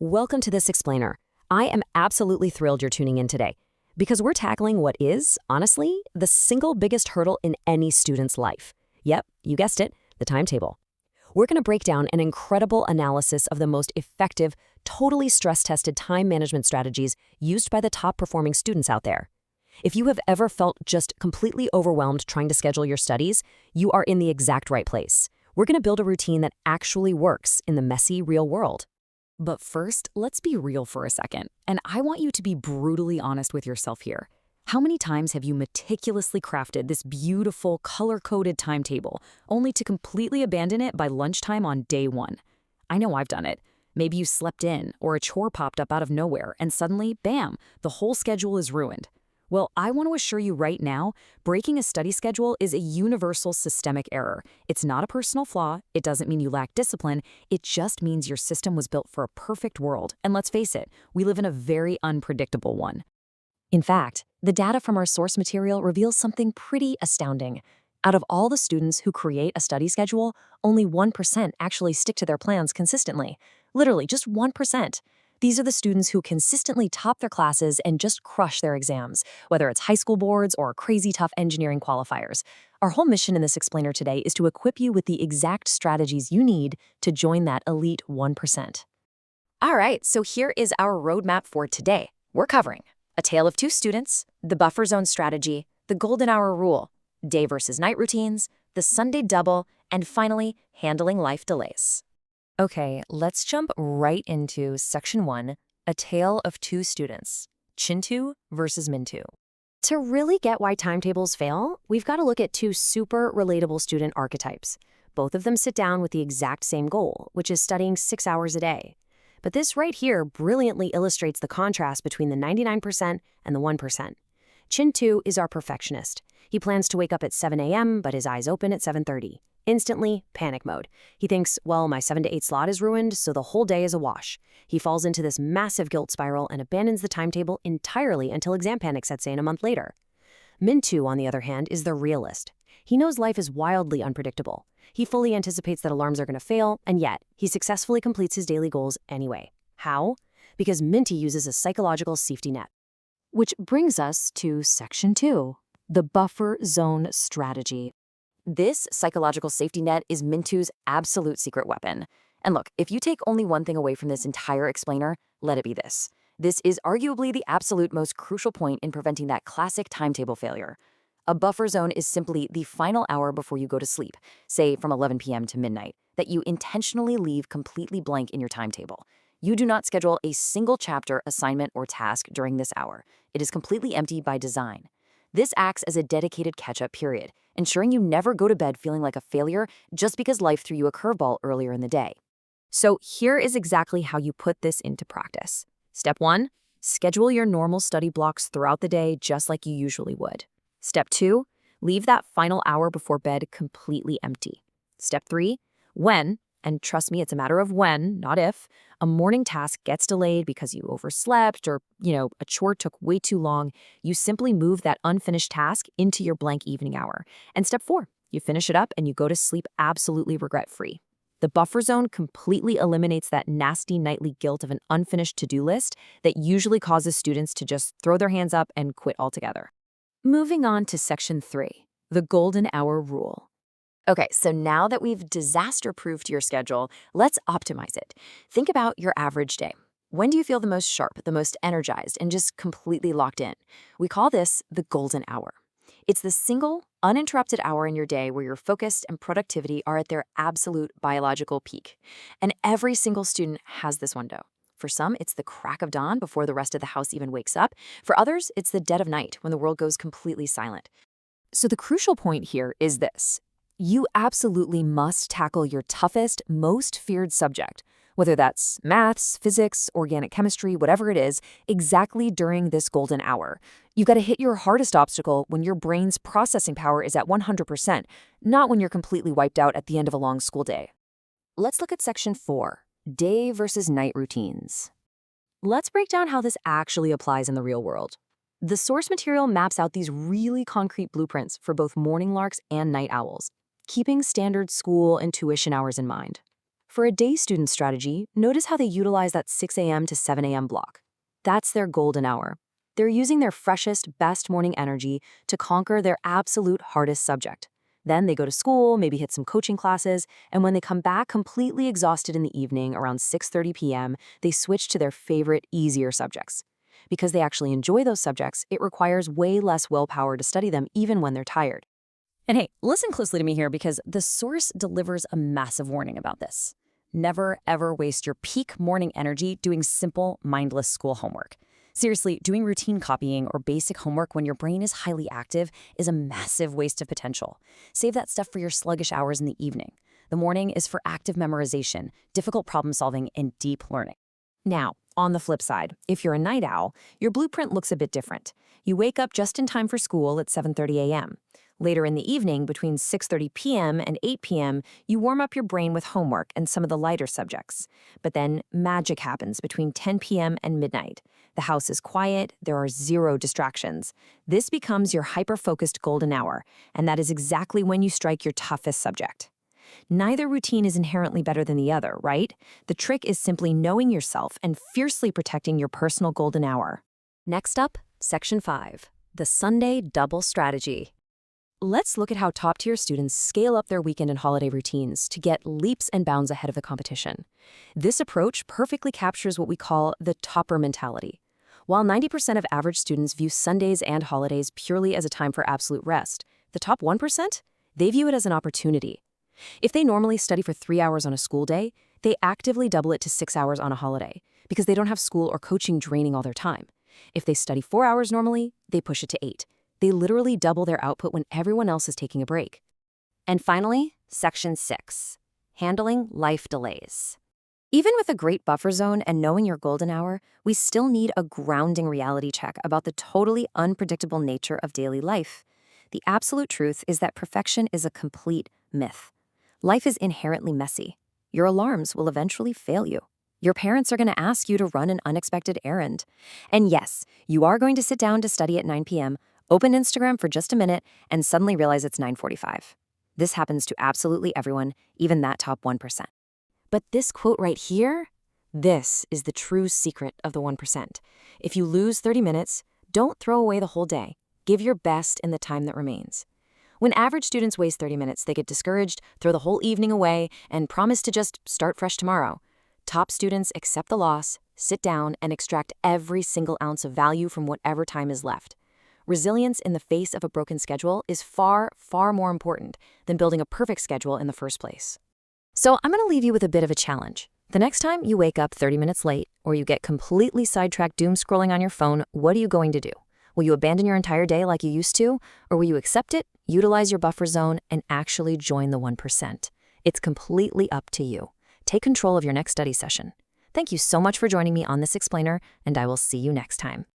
Welcome to this explainer. I am absolutely thrilled you're tuning in today because we're tackling what is, honestly, the single biggest hurdle in any student's life. Yep, you guessed it, the timetable. We're going to break down an incredible analysis of the most effective, totally stress-tested time management strategies used by the top-performing students out there. If you have ever felt just completely overwhelmed trying to schedule your studies, you are in the exact right place. We're going to build a routine that actually works in the messy, real world. But first, let's be real for a second, and I want you to be brutally honest with yourself here. How many times have you meticulously crafted this beautiful, color-coded timetable, only to completely abandon it by lunchtime on day one? I know I've done it. Maybe you slept in, or a chore popped up out of nowhere, and suddenly, bam, the whole schedule is ruined. Well, I want to assure you right now, breaking a study schedule is a universal systemic error. It's not a personal flaw, it doesn't mean you lack discipline, it just means your system was built for a perfect world. And let's face it, we live in a very unpredictable one. In fact, the data from our source material reveals something pretty astounding. Out of all the students who create a study schedule, only 1% actually stick to their plans consistently. Literally, just 1%. These are the students who consistently top their classes and just crush their exams, whether it's high school boards or crazy tough engineering qualifiers. Our whole mission in this explainer today is to equip you with the exact strategies you need to join that elite 1%. All right, so here is our roadmap for today. We're covering a tale of two students, the buffer zone strategy, the golden hour rule, day versus night routines, the Sunday double, and finally, handling life delays. Okay, let's jump right into Section 1, A Tale of Two Students, Chintu versus Mintu. To really get why timetables fail, we've got to look at two super relatable student archetypes. Both of them sit down with the exact same goal, which is studying 6 hours a day. But this right here brilliantly illustrates the contrast between the 99% and the 1%. Chintu is our perfectionist. He plans to wake up at 7 a.m., but his eyes open at 7:30. Instantly, panic mode. He thinks, well, my 7 to 8 slot is ruined, so the whole day is a wash. He falls into this massive guilt spiral and abandons the timetable entirely until exam panic sets in a month later. Mintu, on the other hand, is the realist. He knows life is wildly unpredictable. He fully anticipates that alarms are going to fail, and yet, he successfully completes his daily goals anyway. How? Because Minty uses a psychological safety net. Which brings us to Section 2, the buffer zone strategy. This psychological safety net is Mintu's absolute secret weapon. And look, if you take only one thing away from this entire explainer, let it be this. This is arguably the absolute most crucial point in preventing that classic timetable failure. A buffer zone is simply the final hour before you go to sleep, say from 11 p.m. to midnight, that you intentionally leave completely blank in your timetable. You do not schedule a single chapter, assignment, or task during this hour. It is completely empty by design. This acts as a dedicated catch-up period, ensuring you never go to bed feeling like a failure just because life threw you a curveball earlier in the day. So here is exactly how you put this into practice. Step 1, schedule your normal study blocks throughout the day just like you usually would. Step 2, leave that final hour before bed completely empty. Step 3, when, and trust me, it's a matter of when, not if, a morning task gets delayed because you overslept or, a chore took way too long, you simply move that unfinished task into your blank evening hour. And step 4, you finish it up and you go to sleep absolutely regret-free. The buffer zone completely eliminates that nasty nightly guilt of an unfinished to-do list that usually causes students to just throw their hands up and quit altogether. Moving on to Section 3, the golden hour rule. Okay, so now that we've disaster-proofed your schedule, let's optimize it. Think about your average day. When do you feel the most sharp, the most energized, and just completely locked in? We call this the golden hour. It's the single, uninterrupted hour in your day where your focus and productivity are at their absolute biological peak. And every single student has this window. For some, it's the crack of dawn before the rest of the house even wakes up. For others, it's the dead of night when the world goes completely silent. So the crucial point here is this. You absolutely must tackle your toughest, most feared subject, whether that's maths, physics, organic chemistry, whatever it is, exactly during this golden hour. You've got to hit your hardest obstacle when your brain's processing power is at 100%, not when you're completely wiped out at the end of a long school day. Let's look at Section 4, Day versus Night Routines. Let's break down how this actually applies in the real world. The source material maps out these really concrete blueprints for both morning larks and night owls, keeping standard school and tuition hours in mind. For a day student strategy, notice how they utilize that 6 a.m. to 7 a.m. block. That's their golden hour. They're using their freshest, best morning energy to conquer their absolute hardest subject. Then they go to school, maybe hit some coaching classes, and when they come back completely exhausted in the evening around 6:30 p.m., they switch to their favorite, easier subjects. Because they actually enjoy those subjects, it requires way less willpower to study them even when they're tired. And hey, listen closely to me here because the source delivers a massive warning about this. Never, ever waste your peak morning energy doing simple, mindless school homework. Seriously, doing routine copying or basic homework when your brain is highly active is a massive waste of potential. Save that stuff for your sluggish hours in the evening. The morning is for active memorization, difficult problem solving, and deep learning. Now, on the flip side, if you're a night owl, your blueprint looks a bit different. You wake up just in time for school at 7:30 a.m. Later in the evening, between 6:30 p.m. and 8 p.m., you warm up your brain with homework and some of the lighter subjects. But then magic happens between 10 p.m. and midnight. The house is quiet, there are zero distractions. This becomes your hyper-focused golden hour, and that is exactly when you strike your toughest subject. Neither routine is inherently better than the other, right? The trick is simply knowing yourself and fiercely protecting your personal golden hour. Next up, Section 5, the Sunday Double Strategy. Let's look at how top-tier students scale up their weekend and holiday routines to get leaps and bounds ahead of the competition. This approach perfectly captures what we call the topper mentality. While 90% of average students view Sundays and holidays purely as a time for absolute rest, the top 1%, they view it as an opportunity. If they normally study for 3 hours on a school day, they actively double it to 6 hours on a holiday because they don't have school or coaching draining all their time. If they study 4 hours normally, they push it to 8. They literally double their output when everyone else is taking a break. And finally, Section 6, handling life delays. Even with a great buffer zone and knowing your golden hour, we still need a grounding reality check about the totally unpredictable nature of daily life. The absolute truth is that perfection is a complete myth. Life is inherently messy. Your alarms will eventually fail you. Your parents are going to ask you to run an unexpected errand. And yes, you are going to sit down to study at 9 p.m., open Instagram for just a minute, and suddenly realize it's 9:45. This happens to absolutely everyone, even that top 1%. But this quote right here, this is the true secret of the 1%. If you lose 30 minutes, don't throw away the whole day. Give your best in the time that remains. When average students waste 30 minutes, they get discouraged, throw the whole evening away, and promise to just start fresh tomorrow. Top students accept the loss, sit down, and extract every single ounce of value from whatever time is left. Resilience in the face of a broken schedule is far, far more important than building a perfect schedule in the first place. So I'm going to leave you with a bit of a challenge. The next time you wake up 30 minutes late or you get completely sidetracked doom scrolling on your phone, what are you going to do? Will you abandon your entire day like you used to? Or will you accept it, utilize your buffer zone, and actually join the 1%? It's completely up to you. Take control of your next study session. Thank you so much for joining me on this explainer, and I will see you next time.